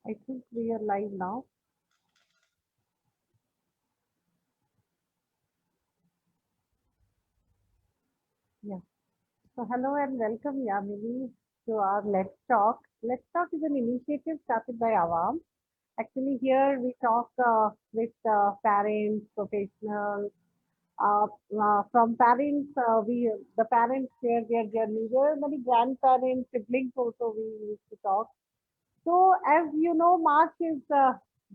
I think we are live now. Yeah. So hello and welcome, Yamini, to our Let's Talk. Let's Talk is an initiative started by Awam. Actually, here we talk with parents, professionals. From parents, the parents share their journey. There are many grandparents, siblings also we used to talk. So, as you know, March is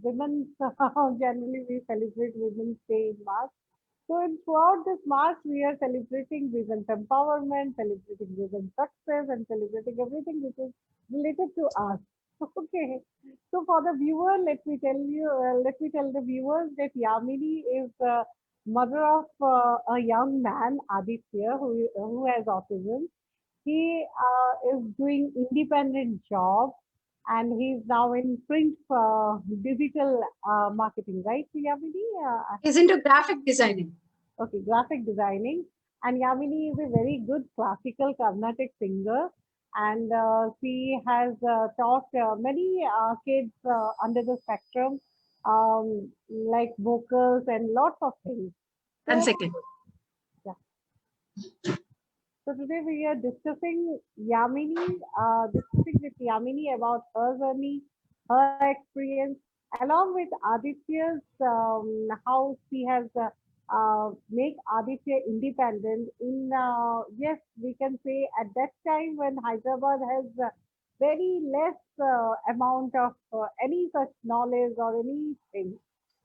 Women's. Generally, we celebrate Women's Day in March. So, throughout this March, we are celebrating women's empowerment, celebrating women's success, and celebrating everything which is related to us. Okay. So, for the viewer, let me tell the viewers that Yamini is the mother of a young man, Aditya, who has autism. He is doing independent job and he's now in print digital marketing, right, Yamini? He's into graphic designing. Okay, graphic designing. And Yamini is a very good classical Carnatic singer. And she has taught many kids under the spectrum, like vocals and lots of things. One So, second. yeah. So today we are discussing discussing with Yamini about her journey, her experience, along with Aditya's how she has make Aditya independent. In yes, we can say at that time when Hyderabad has very less amount of any such knowledge or anything,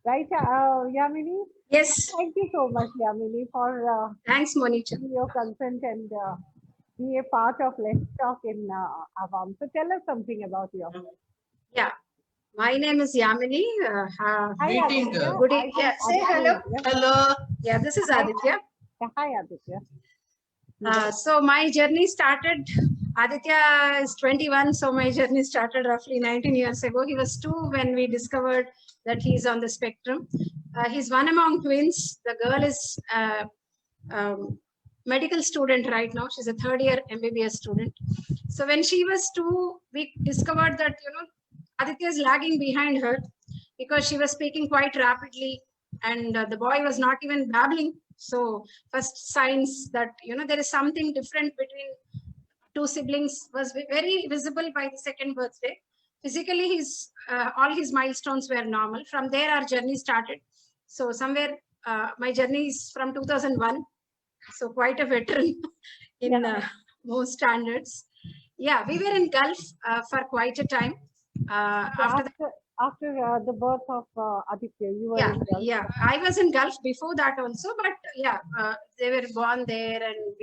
right, Yamini? Yes. Thank you so much, Yamini, for Thanks, Monica. your consent and be a part of Let's Talk in Awam. So tell us something about yourself. Yeah. My name is Yamini. Hi, Meeting, Aditya. Good I evening. hope Say hello. Aditya. Hello. Yeah, this is Hi. Aditya. Hi, Aditya. So my journey started, Aditya is 21, so my journey started roughly 19 years ago. He was 2 when we discovered that he's on the spectrum. He's one among twins. The girl is medical student right now. She's a 3rd year MBBS student. So when she was 2, we discovered that, Aditya is lagging behind her because she was speaking quite rapidly and the boy was not even babbling. So first signs that, there is something different between 2 siblings was very visible by the 2nd birthday. Physically, all his milestones were normal. From there, our journey started. So somewhere, my journey is from 2001. So quite a veteran in most standards. Yeah, we were in Gulf for quite a time. After the birth of Aditya, you were in Gulf. Yeah, I was in Gulf before that also, but yeah, they were born there, and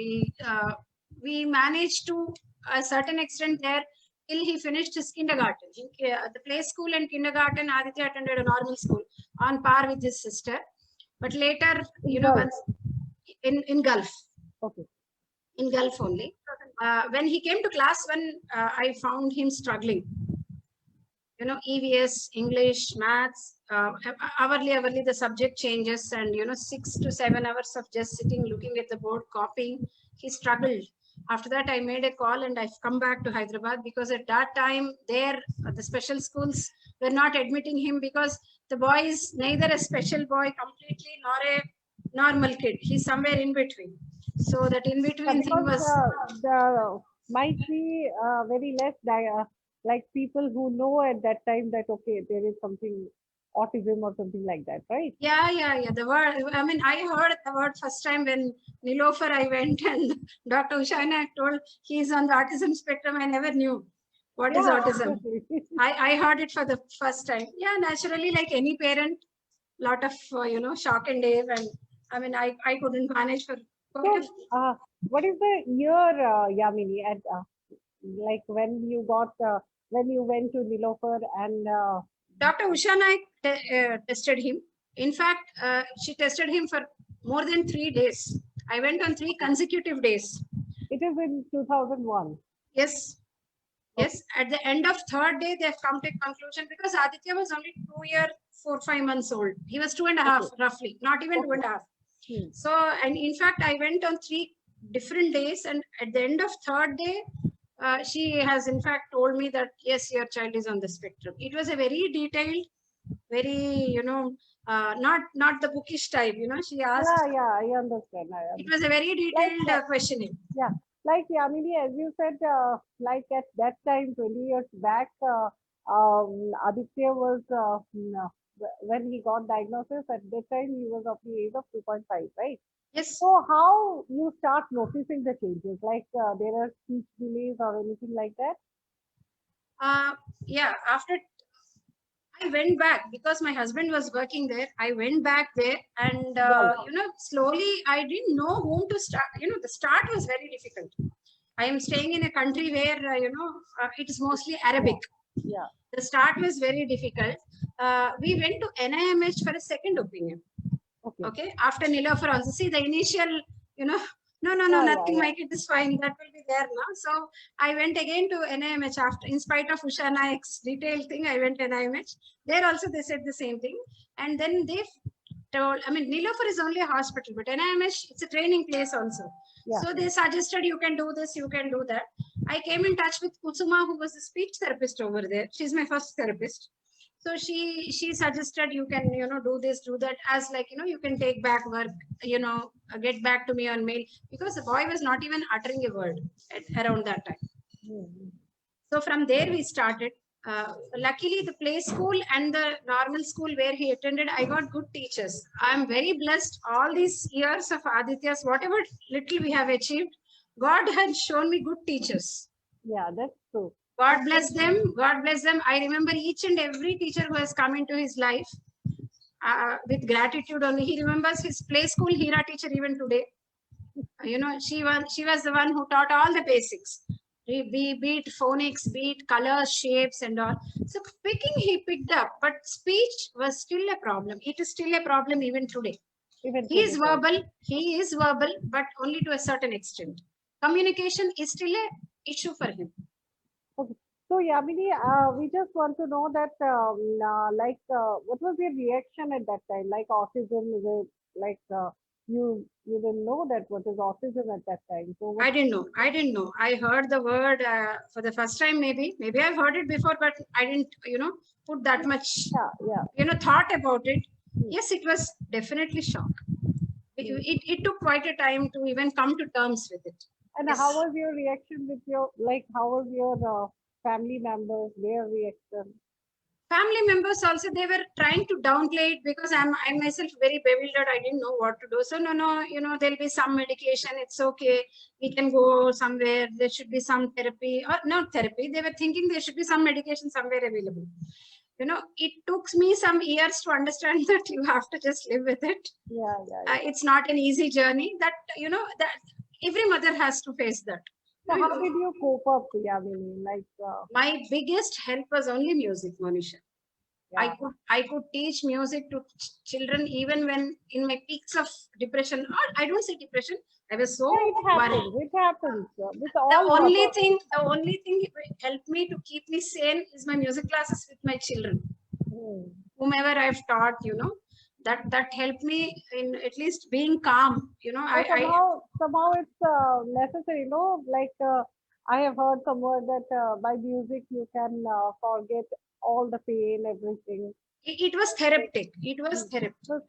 we managed to a certain extent there till he finished his kindergarten. The play school and kindergarten, Aditya attended a normal school on par with his sister. But later, once in Gulf. Okay. In Gulf only. When he came to class 1, I found him struggling. EVS, English, maths, hourly the subject changes, and 6 to 7 hours of just sitting looking at the board copying. He struggled. After that, I made a call and I've come back to Hyderabad because at that time there the special schools were not admitting him because the boy is neither a special boy completely nor a normal kid. He's somewhere in between. So that in between thing was the might be very less like people who know at that time that okay, there is something autism or something like that, right? Yeah. The word, I heard the word first time when Nilofer I went and Dr. Usha told he's on the autism spectrum. I never knew what is autism. I heard it for the first time. Yeah, naturally, like any parent, lot of shock and awe, and I couldn't manage for. So, what is the year, Yamini, at like when you when you went to Nilofer and Dr. Usha tested him. In fact, she tested him for more than 3 days. I went on 3 consecutive days. It is in 2001. Yes. Yes. At the end of 3rd day, they have come to a conclusion because Aditya was only 2 years, 4, 5 months old. He was 2.5 roughly, not even 2.5. So, and in fact, I went on 3 different days, and at the end of 3rd day, she has in fact told me that, yes, your child is on the spectrum. It was a very detailed, very, not the bookish type, she asked. Yeah, I understand. It was a very detailed Like, questioning. yeah, like Yamini, as you said, like at that time, 20 years back, Aditya was, when he got diagnosis, at that time he was of the age of 2.5, right? Yes. So how you start noticing the changes? Like there are speech delays or anything like that? Yeah, after I went back because my husband was working there. I went back there and, slowly I didn't know whom to start. The start was very difficult. I am staying in a country where, it is mostly Arabic. Yeah. The start was very difficult. We went to NIMH for a second opinion. Okay. After Nilofer also, see the initial, no, nothing like it is fine. That will be there now. So I went again to NIMH after, in spite of Usha Naik's detailed thing, I went to NIMH. There also they said the same thing. And then they told, Nilofer is only a hospital, but NIMH, it's a training place also. Yeah. So they suggested you can do this, you can do that. I came in touch with Kusuma, who was a speech therapist over there. She's my first therapist. So she suggested you can, do this, do that, as like, you can take back work, get back to me on mail, because the boy was not even uttering a word around that time. Mm-hmm. So from there we started. Luckily, the play school and the normal school where he attended, I got good teachers. I'm very blessed. All these years of Aditya's, whatever little we have achieved, God had shown me good teachers. Yeah, that's true. God bless them. God bless them. I remember each and every teacher who has come into his life with gratitude only. He remembers his play school Hira teacher even today. She was the one who taught all the basics. Be it phonics, be it colors, shapes, and all. So speaking he picked up, but speech was still a problem. It is still a problem even today. He is verbal, but only to a certain extent. Communication is still an issue for him. Okay. So Yamini, we just want to know that, what was your reaction at that time? Like autism, is it like you didn't know that what is autism at that time? So I didn't know. I heard the word for the first time. Maybe I've heard it before, but I didn't, put that much, thought about it. Yes, it was definitely shock. It took quite a time to even come to terms with it. And yes. How was your reaction with how was your family members, their reaction? Family members also, they were trying to downplay it because I myself very bewildered. I didn't know what to do. So no, there'll be some medication. It's okay. We can go somewhere. There should be some therapy or not therapy. They were thinking there should be some medication somewhere available. It took me some years to understand that you have to just live with it. Yeah. It's not an easy journey. That, that every mother has to face that. So how did you cope up, Yamini? My biggest help was only music, Monisha. Yeah. I could teach music to children even when in my peaks of depression, or I don't say depression. I was so worried. It happens. The only thing helped me to keep me sane is my music classes with my children. Whomever I've taught, that helped me in at least being calm. Somehow it's necessary. I have heard somewhere that by music you can forget all the pain, everything. It was therapeutic.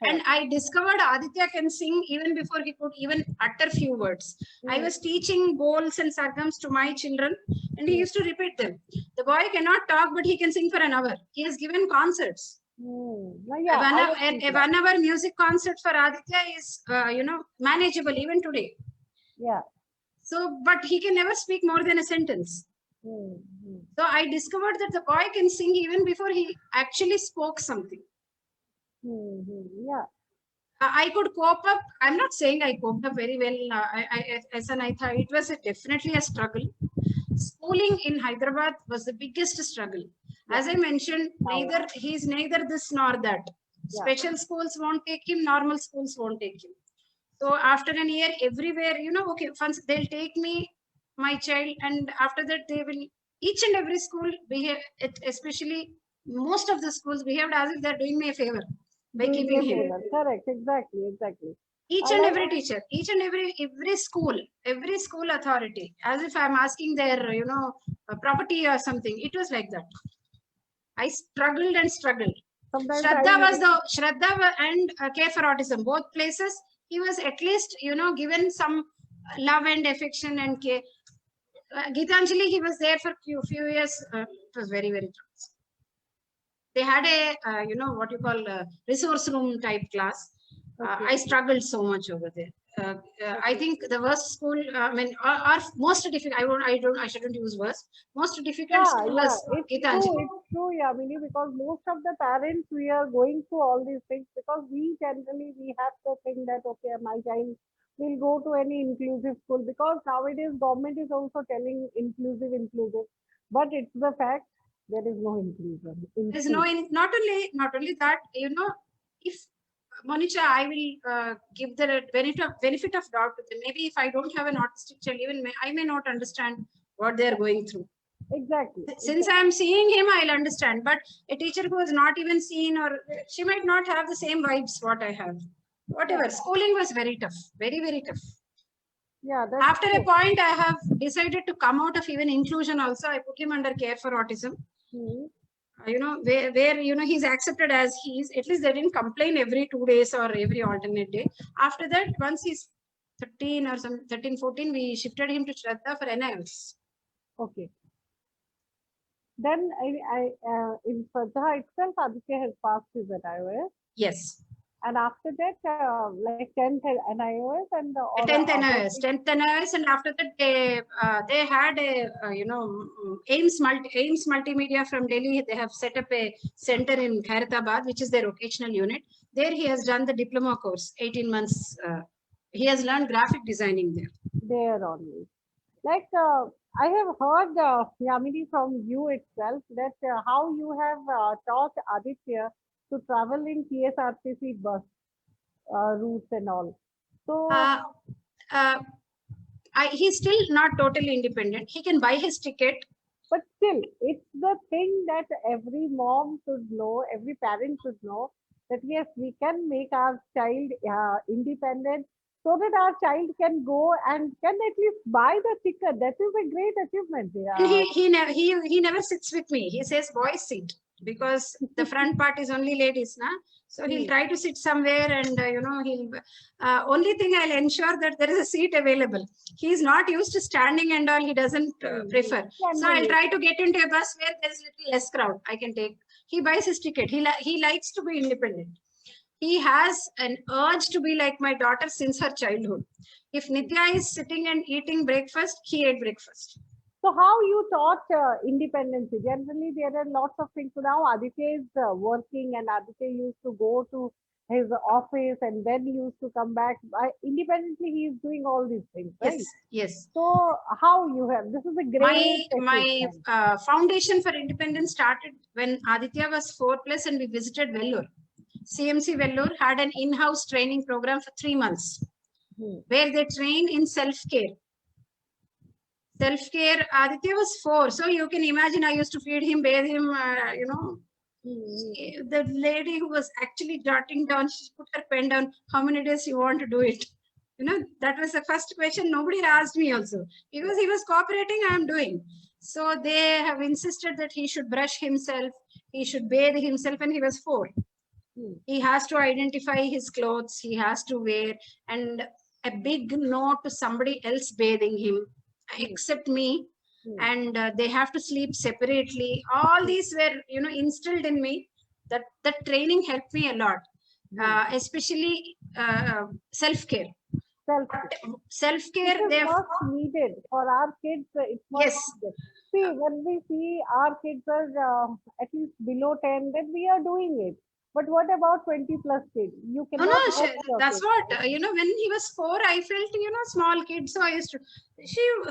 And I discovered Aditya can sing even before he could even utter few words. I was teaching bowls and sargams to my children, and he used to repeat them. The boy cannot talk, but he can sing for an hour. He has given concerts. A 1 hour music concert for Aditya is, manageable even today. Yeah. So, but he can never speak more than a sentence. So I discovered that the boy can sing even before he actually spoke something. Yeah. I could cope up. I'm not saying I coped up very well. It was definitely a struggle. Schooling in Hyderabad was the biggest struggle. Yeah. As I mentioned, he's neither this nor that. Yeah. Special schools won't take him, normal schools won't take him. So after a year, everywhere, once they'll take me, my child, and after that they will, each and every school behave, especially most of the schools behaved as if they're doing me a favor by keeping him. Correct, exactly. Each and every teacher, each and every school authority, as if I'm asking their, property or something. It was like that. I struggled and struggled. Sometimes Shraddha and Care for Autism, both places, he was at least, given some love and affection and care. Gitanjali, he was there for few years. It was very, very tough. They had a, what you call a resource room type class. Okay. I struggled so much over there. I think the worst school, or most difficult, I shouldn't use worst. Most difficult school was Gitanjali. It's true, Yamini, because most of the parents, we are going through all these things because we generally, we have to think that, okay, my child will go to any inclusive school, because nowadays government is also telling inclusive, but it's the fact there is no inclusion. There's no, not only that, if Monica, I will give the benefit of doubt to them. Maybe if I don't have an autistic child, even I may not understand what they're going through. Exactly. Since I'm seeing him, I'll understand. But a teacher who has not even seen, or she might not have the same vibes what I have. Whatever. Schooling was very tough. Very, very tough. Yeah. After a point, I have decided to come out of even inclusion also. I put him under Care for Autism. Where he's accepted as he is. At least they didn't complain every 2 days or every alternate day. After that, once he's 13 or 14, we shifted him to Shraddha for NIOS. Okay. Then in Shraddha itself, Aditya has passed his NIOS. Yes. And after that, like 10th NIOS and 10th NIOS, and after that they had a AIMS Multimedia from Delhi. They have set up a center in Khairatabad, which is their vocational unit. There he has done the diploma course, 18 months. He has learned graphic designing there. There only. Like I have heard, Yamini, from you itself that how you have taught Aditya to travel in TSRTC bus routes and all. So he's still not totally independent. He can buy his ticket. But still, it's the thing that every mom should know, every parent should know, that yes, we can make our child independent, so that our child can go and can at least buy the ticket. That is a great achievement. He never sits with me. He says, boys sit, because the front part is only ladies, na? So he'll try to sit somewhere, and he'll only thing I'll ensure that there is a seat available. He's not used to standing and all. He doesn't prefer. So I'll try to get into a bus where there's little less crowd. I can take. He buys his ticket. He likes to be independent. He has an urge to be like my daughter since her childhood. If Nitya is sitting and eating breakfast, he ate breakfast. So how you taught independence? Generally, there are lots of things. So now Aditya is working, and Aditya used to go to his office and then he used to come back. Independently, he is doing all these things, right? Yes, yes. So how you have, this is a great... My foundation for independence started when Aditya was 4+ and we visited Vellore. CMC Vellore had an in-house training program for 3 months where they train in self-care. Self-care, Aditya was 4. So you can imagine I used to feed him, bathe him, The lady who was actually jotting down, she put her pen down, how many days you want to do it? That was the first question. Nobody asked me also. Because he was cooperating, I am doing. So they have insisted that he should brush himself, he should bathe himself, and he was 4. He has to identify his clothes, he has to wear, and a big no to somebody else bathing him, except me. And they have to sleep separately. All these were, instilled in me. That training helped me a lot, especially self-care. Self-care, they are needed for our kids. It's not needed. See, when we see our kids are at least below 10, then we are doing it. But what about 20+ kids? You cannot. No, that's what, when he was 4, I felt, small kid. So I used to,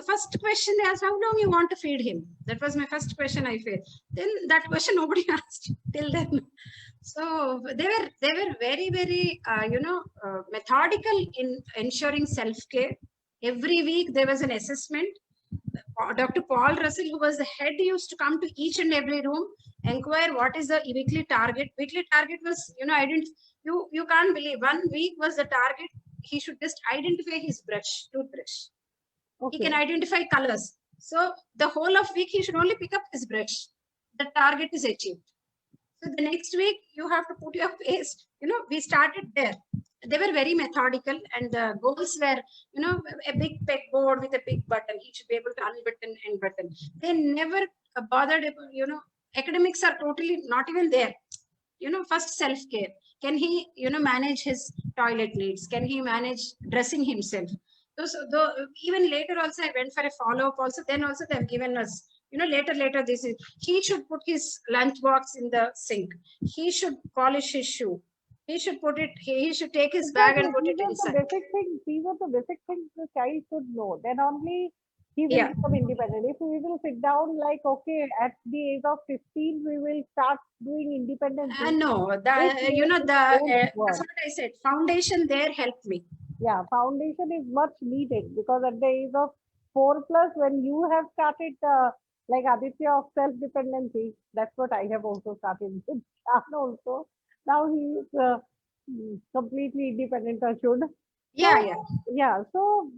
first question they asked, how long you want to feed him? That was my first question I felt. Then that question nobody asked till then. So they were very, very, methodical in ensuring self-care. Every week there was an assessment. Dr. Paul Russell, who was the head, used to come to each and every room, inquire what is the weekly target. Weekly target was, you can't believe, 1 week was the target. he should just identify his toothbrush. He Okay. can identify colors. So the whole of week, he should only pick up his brush. The target is achieved. So the next week, you have to put your paste. We started there. They were very methodical, and the goals were, a big pegboard with a big button. He should be able to unbutton and button. They never bothered about, academics are totally not even there. First self-care. Can he, manage his toilet needs? Can he manage dressing himself? Though even later also, I went for a follow-up also. Then also they've given us, later this is, he should put his lunch box in the sink. He should polish his shoe. He should put it, he should take his bag and put it inside. These are the basic things the child should know. Then only he will Yeah. become independent. If we will sit down like, okay, at the age of 15, we will start doing independent things. No, It that's won't work. what I said. Foundation there helped me. Yeah, foundation is much needed because at the age of 4+, when you have started like Aditya of self-dependency, that's what I have also started with Chan also. Now he is completely independent, assured. Yeah, So, yeah. yeah. So,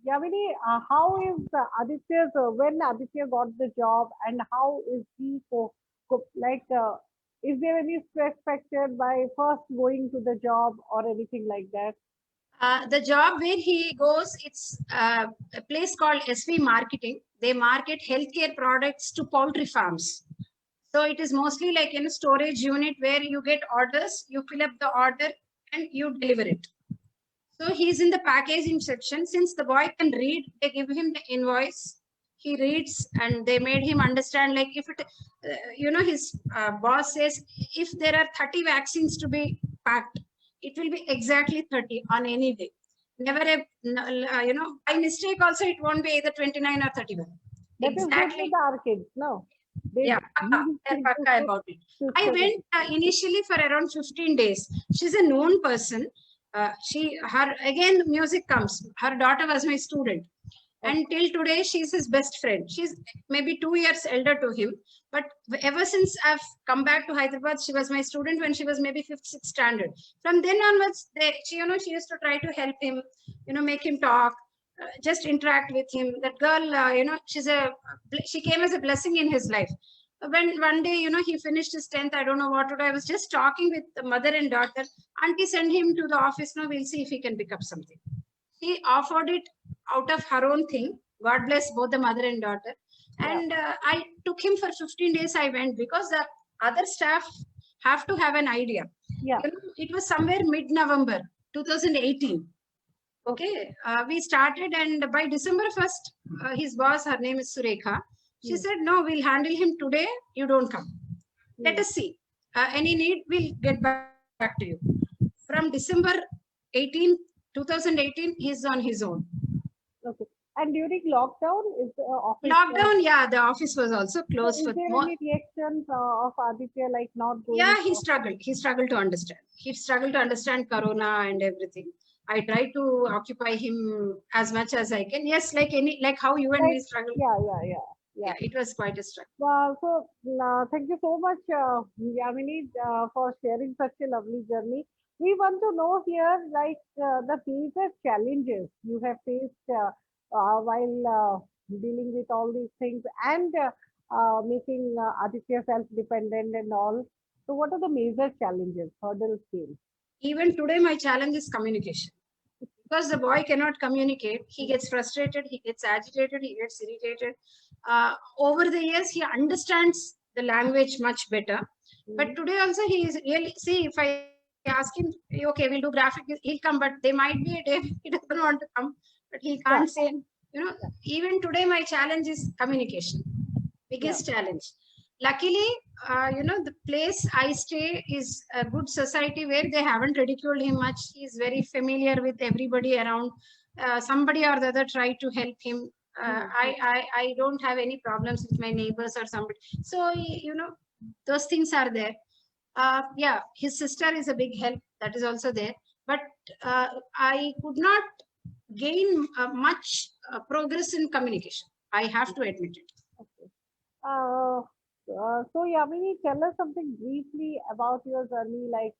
Yamini, how is Aditya's, when Aditya got the job and how is he like, is there any stress factor by first going to the job or anything like that? The job where he goes, it's a place called SV Marketing. They market healthcare products to poultry farms. So it is mostly like in a storage unit where you get orders, you fill up the order and you deliver it. So he's in the packaging section. Since the boy can read, they give him the invoice. He reads and they made him understand, like if it, his boss says, if there are 30 vaccines to be packed, it will be exactly 30 on any day. Never by mistake also, it won't be either 29 or 31. That is good Exactly. with our kids, no? Yeah, they're pakka about it. I went initially for around 15 days. She's a known person. Again, music comes. Her daughter was my student. And till today, she's his best friend. She's maybe 2 years elder to him. But ever since I've come back to Hyderabad, she was my student when she was maybe 5th, 6th standard. From then onwards, she used to try to help him, make him talk, just interact with him. That girl, she came as a blessing in his life. When one day, he finished his 10th, I don't know what to do. I was just talking with the mother and daughter. Auntie send him to the office. No, we'll see if he can pick up something. She offered it out of her own thing. God bless both the mother and daughter. And I took him for 15 days. I went because the other staff have to have an idea. Yeah. It was somewhere mid-November 2018. Okay, we started, and by December 1st, his boss, her name is Surekha. She said, no, we'll handle him today. You don't come. Let us see. Any need, we'll get back to you. From December 2018, he's on his own. Okay. And during lockdown, is the office? Lockdown, yeah, the office was also closed. So is there any reactions of Aditya like not going? Yeah, he struggled. He struggled to understand. He struggled to understand Corona and everything. I try to occupy him as much as I can. Yes, like how you and me struggle. Yeah. It was quite a struggle. So thank you so much, Yamini, for sharing such a lovely journey. We want to know here, like the major challenges you have faced while dealing with all these things and making Aditya self-dependent and all. So, what are the major challenges, hurdles here? Even today, my challenge is communication. Because the boy cannot communicate, he gets frustrated, he gets agitated, he gets irritated. Over the years, he understands the language much better. But today also, he is really, see, if I ask him, okay, we'll do graphic, he'll come, but there might be a day he doesn't want to come, but he can't say, even today, my challenge is communication, biggest challenge. Luckily, the place I stay is a good society where they haven't ridiculed him much. He's very familiar with everybody around. Somebody or the other tried to help him. I don't have any problems with my neighbors or somebody. So, those things are there. Yeah, his sister is a big help. That is also there. But I could not gain much progress in communication. I have to admit it. Okay. So Yamini, tell us something briefly about your journey, like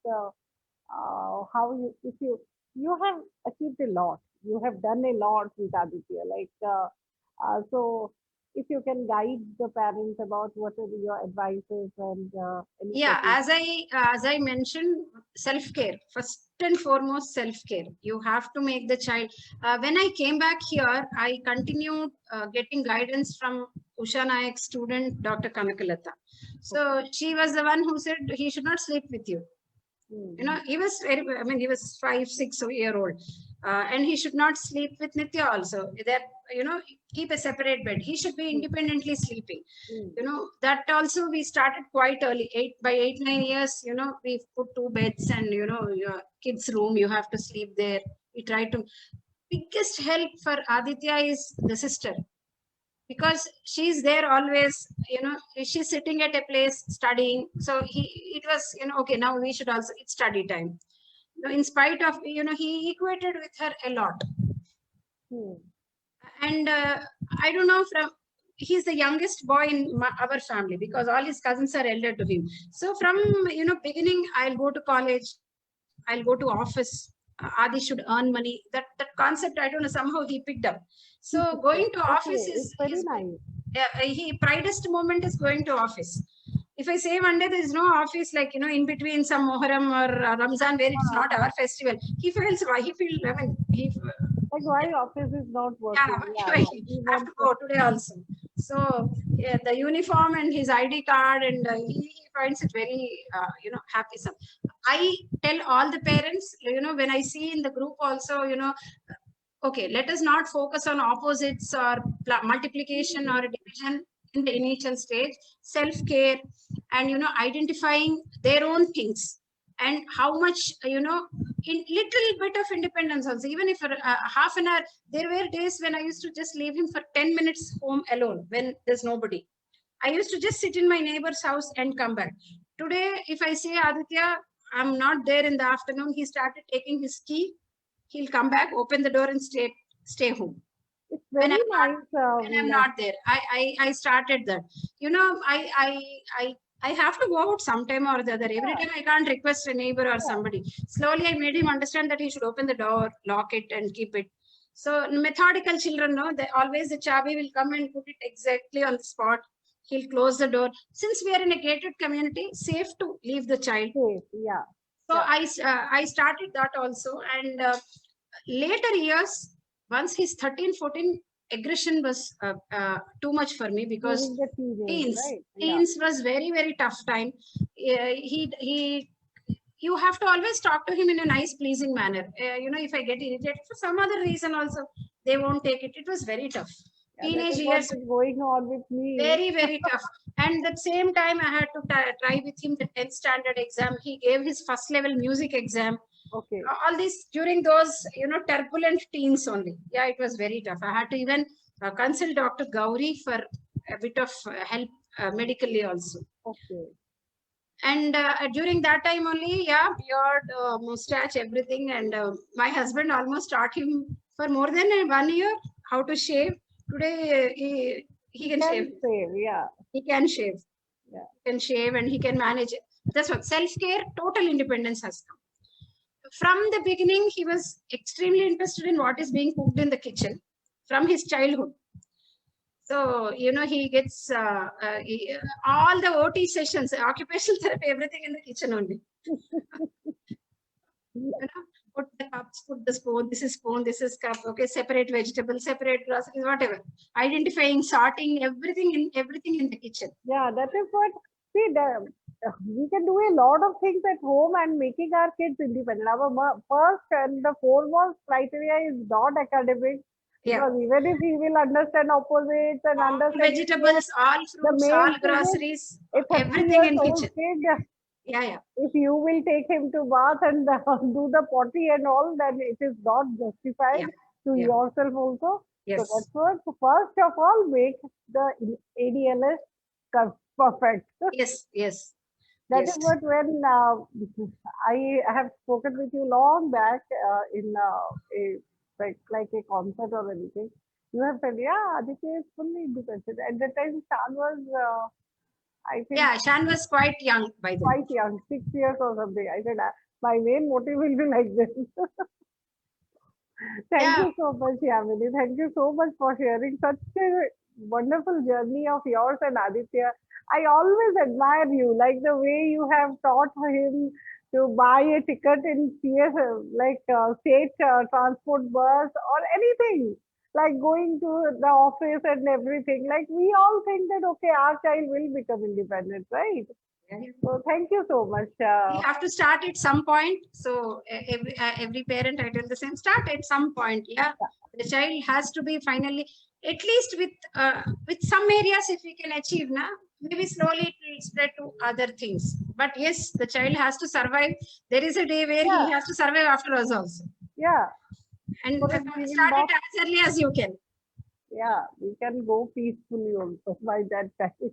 how you, if you you have achieved a lot. You have done a lot with Aditya. So if you can guide the parents about what are your advices and Yeah, initiatives. as I mentioned, self-care, first and foremost, self-care. You have to make the child. When I came back here, I continued getting guidance from Usha Nayak's student, Dr. Kanakalata. So she was the one who said he should not sleep with you. He was very, I mean, he was 5, 6 year old, and he should not sleep with Nitya also. That, keep a separate bed. He should be independently sleeping. That also we started quite early. By 8, 9 years, we put 2 beds, and your kids' room, you have to sleep there. We try to. Biggest help for Aditya is the sister, because she's there always. She's sitting at a place studying, so it was, okay, now we should also, it's study time. In spite of, he equated with her a lot. And I don't know, he's the youngest boy in our family, because all his cousins are elder to him. So from beginning, I'll go to college, I'll go to office, Adi should earn money. That concept, I don't know, somehow he picked up. So going to office It's very nice. he proudest moment is going to office. If I say one day there is no office, like, in between some Moharram or Ramzan, where it's not our festival, he feels, why he feel, I mean, Like why office is not working? he have to go today also. So yeah, the uniform and his ID card, and he finds it very, happy. So I tell all the parents, when I see in the group also, okay, let us not focus on opposites or multiplication or division in the initial stage. Self-care, and identifying their own things, and how much, in little bit of independence also, even if for half an hour. There were days when I used to just leave him for 10 minutes home alone when there's nobody. I used to just sit in my neighbor's house and come back. Today, if I say, Aditya, I'm not there in the afternoon, he started taking his key. He'll come back, open the door, and stay home. It's very nice. When I'm not there, I started that. I have to go out sometime or the other. Every time I can't request a neighbor or somebody. Slowly, I made him understand that he should open the door, lock it, and keep it. So methodical children know that always the chabi will come and put it exactly on the spot. He'll close the door. Since we are in a gated community, safe to leave the child. Yeah. So I started that also, and later years, once he's 13, 14, aggression was too much for me, because teens was very, very tough time. You have to always talk to him in a nice, pleasing manner. If I get irritated for some other reason also, they won't take it. It was very tough. Teenage years going on with me. Very, very tough. And at the same time, I had to try with him the 10th standard exam. He gave his first level music exam. Okay. All this during those, turbulent teens only. Yeah, it was very tough. I had to even consult Dr. Gauri for a bit of help medically also. Okay. And during that time only, yeah, beard, mustache, everything. And my husband almost taught him for more than 1 year how to shave. Today, he can shave. Yeah. He can shave. Yeah. He can shave and he can manage it. That's what self-care, total independence has come. From the beginning, he was extremely interested in what is being cooked in the kitchen from his childhood. So, he gets all the OT sessions, occupational therapy, everything in the kitchen only. Put the cups, put the spoon, this is cup, okay, separate vegetables, separate groceries, whatever. Identifying, sorting, everything in the kitchen. Yeah, that is what, see, we can do a lot of things at home and making our kids independent. Our first and the foremost criteria is not academic. Because even if he will understand opposites and understand vegetables, all fruits, all groceries, everything in kitchen. Yeah. If you will take him to bath and do the potty and all, then it is not justified to yourself also. Yes. So that's what, first of all, make the ADLS perfect. Yes. That is what, when I have spoken with you long back in like a concert or anything, you have said, yeah, Aditya is fully independent. At that time, Shan was, I think. Yeah, Shan was quite young by then. Quite young, 6 years or something. I said, my main motive will be like this. Thank Yeah. you so much, Yamini. Thank you so much for sharing such a wonderful journey of yours and Aditya. I always admire you, like the way you have taught him to buy a ticket in CS, like state transport bus or anything, like going to the office and everything. Like we all think that, okay, our child will become independent, right? So thank you so much. We have to start at some point. So every parent, I tell the same, start at some point. Yeah, the child has to be finally, at least with some areas, if we can achieve now, maybe slowly it will spread to other things. But yes, the child has to survive. There is a day where he Yeah, has to survive after us also. yeah. And For a tiffin start it box, as early as you can. yeah, we can go peacefully also by that time.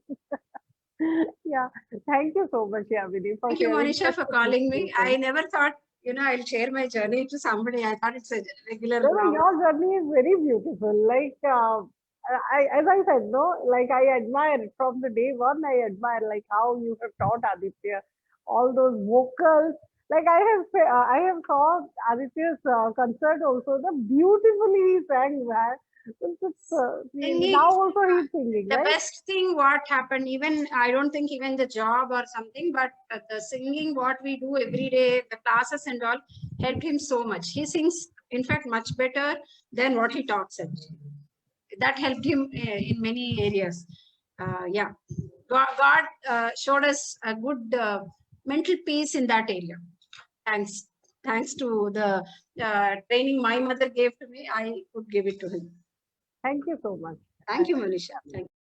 Yeah, thank you so much, Yamini, for Thank you, sharing Monisha, such for a calling beautiful me. thing. I never thought, I'll share my journey to somebody. I thought it's a regular No, no, normal. your journey is very beautiful. Like, as I said, no, like I admire from the day one. I admire like how you have taught Aditya all those vocals. Like I have saw Aditya's concert also. The beautifully he sang, man. Singing, Now also he's singing, the right? best thing what happened, even I don't think even the job or something, but the singing what we do every day, the classes and all helped him so much. He sings, in fact, much better than what he talks actually. That helped him in many areas. Yeah, God showed us a good mental peace in that area. Thanks to the training my mother gave to me, I could give it to him. Thank you so much. Thank you, Manisha. Thank you.